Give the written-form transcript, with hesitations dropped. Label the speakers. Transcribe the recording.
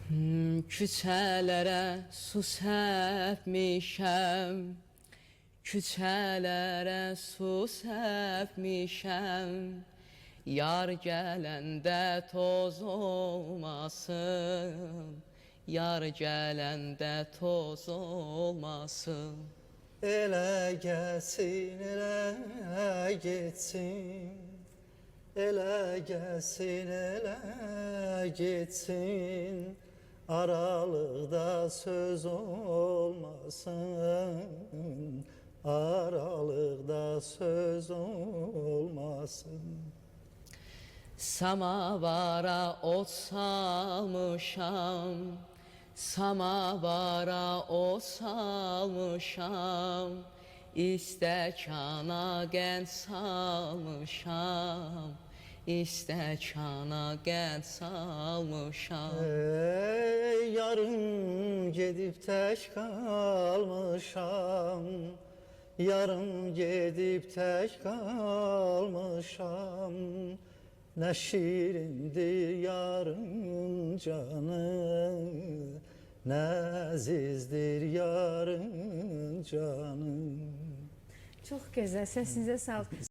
Speaker 1: Küçələrə su səpmişəm, küçələrə su səpmişəm. Yar gələndə toz olmasın, yar gələndə toz olmasın.
Speaker 2: Elə gəlsin, elə getsin. Elə gəlsin, elə getsin. Aralıqda söz olmasın, aralıqda söz olmasın.
Speaker 1: Samavara ot salmışam, samavara ot salmışam. İstəkana qənd salmışam, İstəkana qənd salmışam.
Speaker 2: Yarım gedib tək qalmışam, yarım gedib tək qalmışam. Nə şirindir yarın canı, nə əzizdir yarın canı.
Speaker 3: Çox gözəl, səsinizə sağlıq.